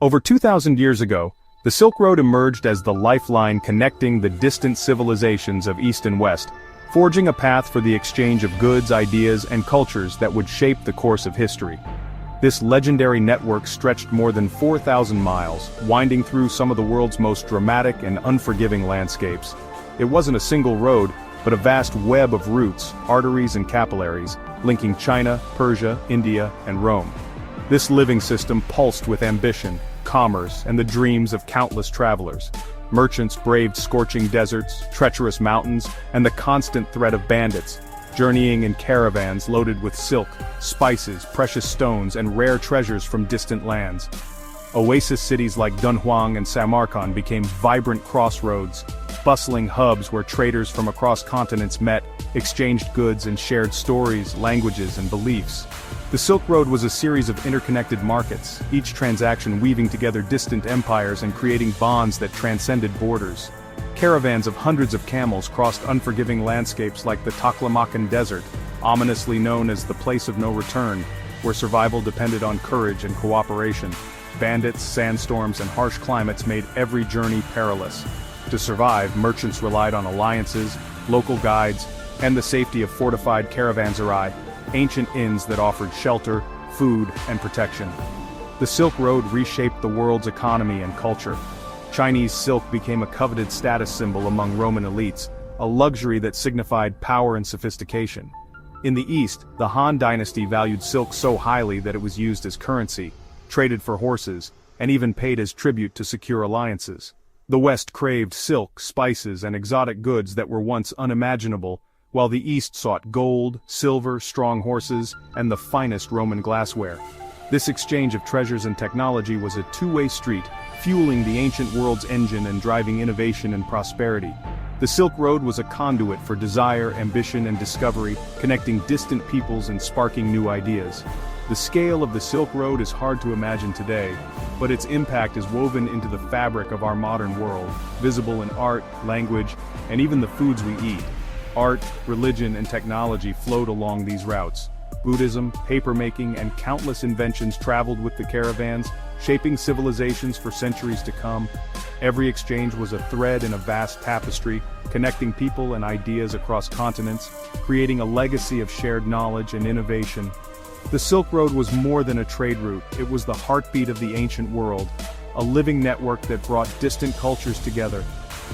Over 2,000 years ago, the Silk Road emerged as the lifeline connecting the distant civilizations of East and West, forging a path for the exchange of goods, ideas, and cultures that would shape the course of history. This legendary network stretched more than 4,000 miles, winding through some of the world's most dramatic and unforgiving landscapes. It wasn't a single road, but a vast web of routes, arteries and capillaries, linking China, Persia, India, and Rome. This living system pulsed with ambition, commerce, and the dreams of countless travelers. Merchants braved scorching deserts, treacherous mountains, and the constant threat of bandits, journeying in caravans loaded with silk, spices, precious stones, and rare treasures from distant lands. Oasis cities like Dunhuang and Samarkand became vibrant crossroads, bustling hubs where traders from across continents met, exchanged goods, and shared stories, languages, and beliefs. The Silk Road was a series of interconnected markets, each transaction weaving together distant empires and creating bonds that transcended borders. Caravans of hundreds of camels crossed unforgiving landscapes like the Taklamakan Desert, ominously known as the place of no return, where survival depended on courage and cooperation. Bandits, sandstorms, and harsh climates made every journey perilous. To survive, merchants relied on alliances, local guides, and the safety of fortified caravanserai, ancient inns that offered shelter, food, and protection. The Silk Road reshaped the world's economy and culture. Chinese silk became a coveted status symbol among Roman elites, a luxury that signified power and sophistication. In the East, the Han dynasty valued silk so highly that it was used as currency, traded for horses, and even paid as tribute to secure alliances. The West craved silk, spices, and exotic goods that were once unimaginable, while the East sought gold, silver, strong horses, and the finest Roman glassware. This exchange of treasures and technology was a two-way street, fueling the ancient world's engine and driving innovation and prosperity. The Silk Road was a conduit for desire, ambition, and discovery, connecting distant peoples and sparking new ideas. The scale of the Silk Road is hard to imagine today, but its impact is woven into the fabric of our modern world, visible in art, language, and even the foods we eat. Art, religion, and technology flowed along these routes. Buddhism, papermaking, and countless inventions traveled with the caravans, shaping civilizations for centuries to come. Every exchange was a thread in a vast tapestry, connecting people and ideas across continents, creating a legacy of shared knowledge and innovation. The Silk Road was more than a trade route, it was the heartbeat of the ancient world, a living network that brought distant cultures together.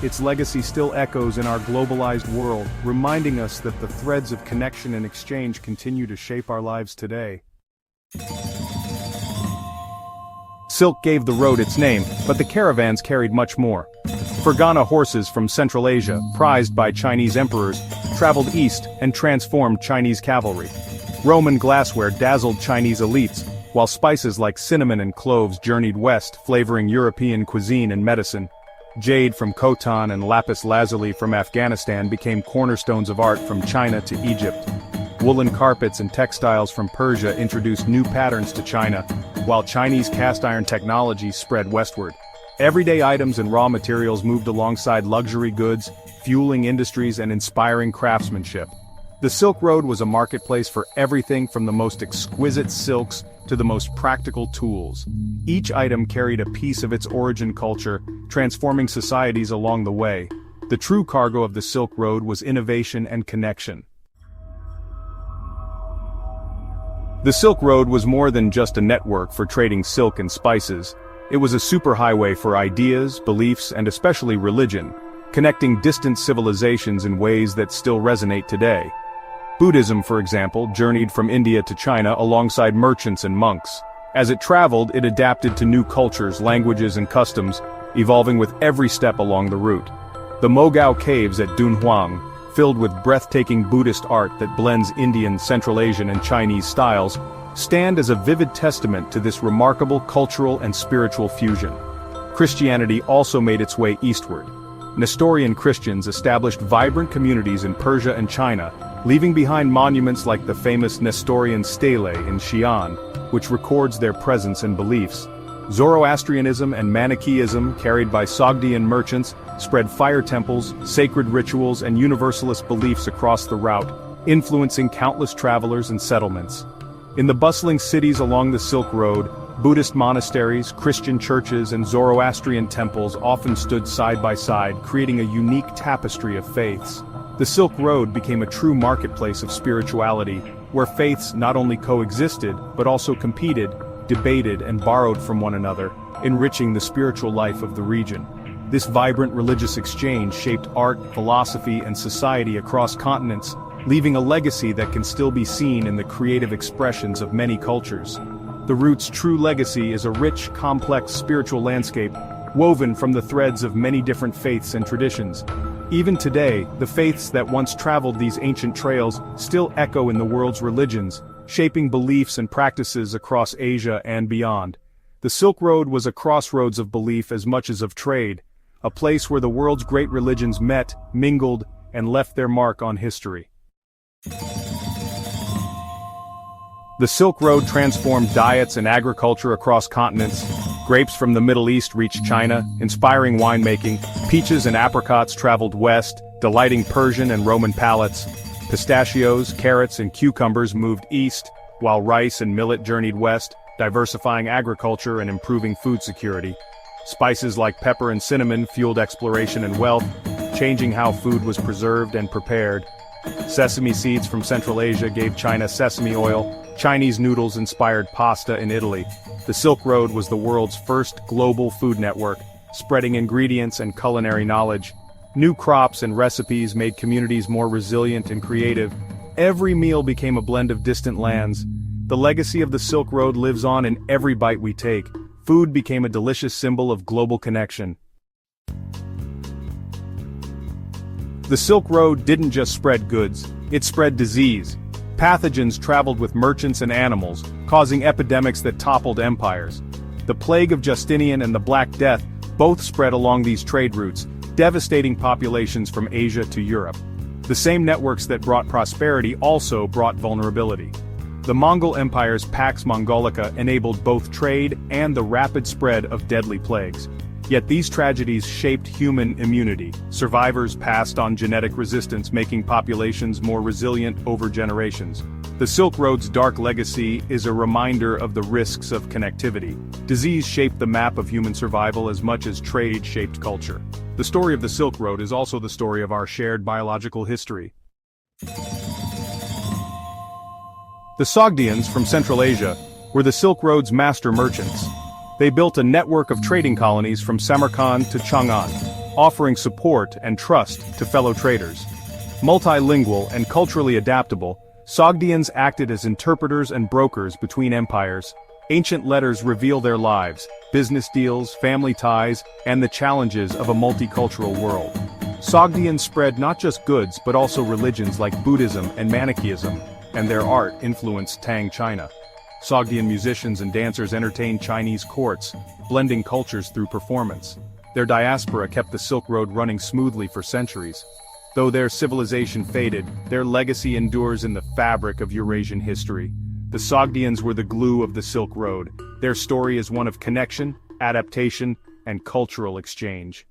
Its legacy still echoes in our globalized world, reminding us that the threads of connection and exchange continue to shape our lives today. Silk gave the road its name, but the caravans carried much more. Fergana horses from Central Asia, prized by Chinese emperors, traveled east and transformed Chinese cavalry. Roman glassware dazzled Chinese elites, while spices like cinnamon and cloves journeyed west, flavoring European cuisine and medicine. Jade from Khotan and lapis lazuli from Afghanistan became cornerstones of art from China to Egypt. Woolen carpets and textiles from Persia introduced new patterns to China, while Chinese cast iron technology spread westward. Everyday items and raw materials moved alongside luxury goods, fueling industries and inspiring craftsmanship. The Silk Road was a marketplace for everything from the most exquisite silks to the most practical tools. Each item carried a piece of its origin culture, transforming societies along the way. The true cargo of the Silk Road was innovation and connection. The Silk Road was more than just a network for trading silk and spices. It was a superhighway for ideas, beliefs, and especially religion, connecting distant civilizations in ways that still resonate today. Buddhism, for example, journeyed from India to China alongside merchants and monks. As it traveled, it adapted to new cultures, languages, and customs, evolving with every step along the route. The Mogao Caves at Dunhuang, filled with breathtaking Buddhist art that blends Indian, Central Asian, and Chinese styles, stand as a vivid testament to this remarkable cultural and spiritual fusion. Christianity also made its way eastward. Nestorian Christians established vibrant communities in Persia and China, leaving behind monuments like the famous Nestorian Stele in Xi'an, which records their presence and beliefs. Zoroastrianism and Manichaeism, carried by Sogdian merchants, spread fire temples, sacred rituals, and universalist beliefs across the route, influencing countless travelers and settlements. In the bustling cities along the Silk Road, Buddhist monasteries, Christian churches, and Zoroastrian temples often stood side by side, creating a unique tapestry of faiths. The Silk Road became a true marketplace of spirituality, where faiths not only coexisted, but also competed, debated, and borrowed from one another, enriching the spiritual life of the region. This vibrant religious exchange shaped art, philosophy, and society across continents, leaving a legacy that can still be seen in the creative expressions of many cultures. The route's true legacy is a rich, complex spiritual landscape, woven from the threads of many different faiths and traditions. Even today, the faiths that once traveled these ancient trails still echo in the world's religions, shaping beliefs and practices across Asia and beyond. The Silk Road was a crossroads of belief as much as of trade, a place where the world's great religions met, mingled, and left their mark on history. The Silk Road transformed diets and agriculture across continents. Grapes from the Middle East reached China, inspiring winemaking. Peaches and apricots traveled west, delighting Persian and Roman palates. Pistachios, carrots, and cucumbers moved east, while rice and millet journeyed west, diversifying agriculture and improving food security. Spices like pepper and cinnamon fueled exploration and wealth, changing how food was preserved and prepared. Sesame seeds from Central Asia gave China sesame oil. Chinese noodles inspired pasta in Italy. The Silk Road was the world's first global food network, spreading ingredients and culinary knowledge. New crops and recipes made communities more resilient and creative. Every meal became a blend of distant lands. The legacy of the Silk Road lives on in every bite we take. Food became a delicious symbol of global connection. The Silk Road didn't just spread goods, it spread disease. Pathogens traveled with merchants and animals, causing epidemics that toppled empires. The plague of Justinian and the Black Death both spread along these trade routes, devastating populations from Asia to Europe. The same networks that brought prosperity also brought vulnerability. The Mongol Empire's Pax Mongolica enabled both trade and the rapid spread of deadly plagues. Yet these tragedies shaped human immunity. Survivors passed on genetic resistance, making populations more resilient over generations. The Silk Road's dark legacy is a reminder of the risks of connectivity. Disease shaped the map of human survival as much as trade shaped culture. The story of the Silk Road is also the story of our shared biological history. The Sogdians from Central Asia were the Silk Road's master merchants. They built a network of trading colonies from Samarkand to Chang'an, offering support and trust to fellow traders. Multilingual and culturally adaptable, Sogdians acted as interpreters and brokers between empires. Ancient letters reveal their lives, business deals, family ties, and the challenges of a multicultural world. Sogdians spread not just goods but also religions like Buddhism and Manichaeism, and their art influenced Tang China. Sogdian musicians and dancers entertained Chinese courts, blending cultures through performance. Their diaspora kept the Silk Road running smoothly for centuries. Though their civilization faded, their legacy endures in the fabric of Eurasian history. The Sogdians were the glue of the Silk Road. Their story is one of connection, adaptation, and cultural exchange.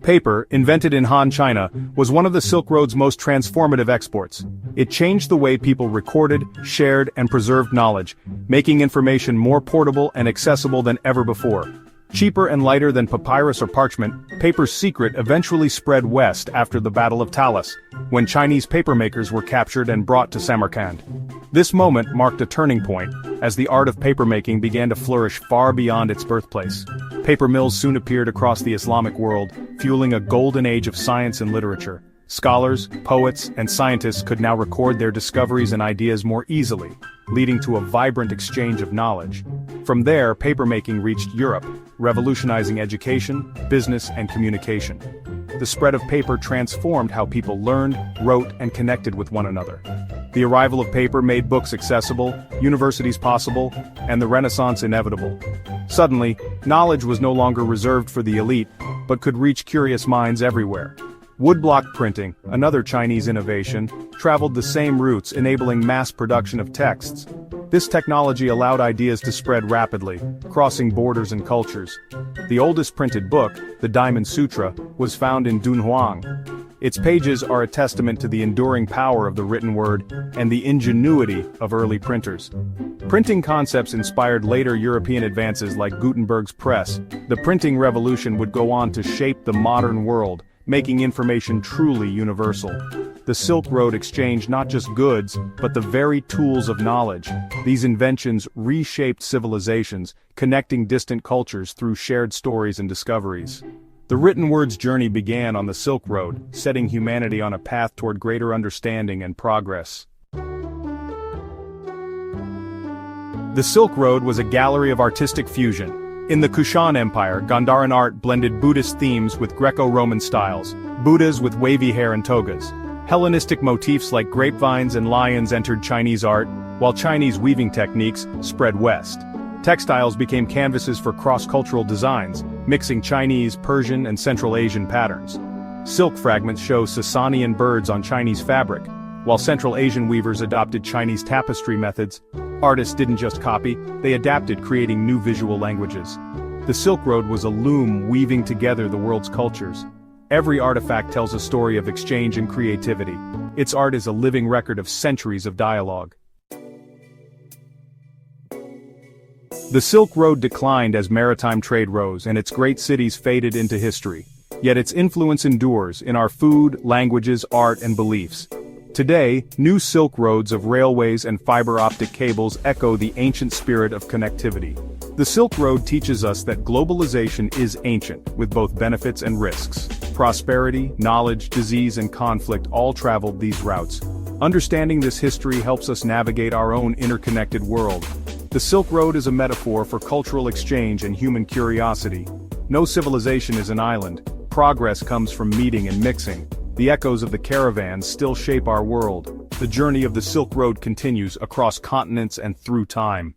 Paper, invented in Han China, was one of the Silk Road's most transformative exports. It changed the way people recorded, shared, and preserved knowledge, making information more portable and accessible than ever before. Cheaper and lighter than papyrus or parchment, paper's secret eventually spread west after the Battle of Talas, when Chinese papermakers were captured and brought to Samarkand. This moment marked a turning point, as the art of papermaking began to flourish far beyond its birthplace. Paper mills soon appeared across the Islamic world, fueling a golden age of science and literature. Scholars, poets, and scientists could now record their discoveries and ideas more easily, leading to a vibrant exchange of knowledge. From there, papermaking reached Europe, revolutionizing education, business, and communication. The spread of paper transformed how people learned, wrote, and connected with one another. The arrival of paper made books accessible, universities possible, and the Renaissance inevitable. Suddenly, knowledge was no longer reserved for the elite, but could reach curious minds everywhere. Woodblock printing, another Chinese innovation, traveled the same routes, enabling mass production of texts. This technology allowed ideas to spread rapidly, crossing borders and cultures. The oldest printed book, the Diamond Sutra, was found in Dunhuang. Its pages are a testament to the enduring power of the written word and the ingenuity of early printers. Printing concepts inspired later European advances like Gutenberg's press. The printing revolution would go on to shape the modern world, making information truly universal. The Silk Road exchanged not just goods, but the very tools of knowledge. These inventions reshaped civilizations, connecting distant cultures through shared stories and discoveries. The written word's journey began on the Silk Road, setting humanity on a path toward greater understanding and progress. The Silk Road was a gallery of artistic fusion. In the Kushan Empire, Gandharan art blended Buddhist themes with Greco-Roman styles, Buddhas with wavy hair and togas. Hellenistic motifs like grapevines and lions entered Chinese art, while Chinese weaving techniques spread west. Textiles became canvases for cross-cultural designs, mixing Chinese, Persian, and Central Asian patterns. Silk fragments show Sasanian birds on Chinese fabric, while Central Asian weavers adopted Chinese tapestry methods. Artists didn't just copy, they adapted, creating new visual languages. The Silk Road was a loom weaving together the world's cultures. Every artifact tells a story of exchange and creativity. Its art is a living record of centuries of dialogue. The Silk Road declined as maritime trade rose and its great cities faded into history. Yet its influence endures in our food, languages, art, and beliefs. Today, new Silk Roads of railways and fiber-optic cables echo the ancient spirit of connectivity. The Silk Road teaches us that globalization is ancient, with both benefits and risks. Prosperity, knowledge, disease, and conflict all traveled these routes. Understanding this history helps us navigate our own interconnected world. The Silk Road is a metaphor for cultural exchange and human curiosity. No civilization is an island. Progress comes from meeting and mixing. The echoes of the caravans still shape our world. The journey of the Silk Road continues across continents and through time.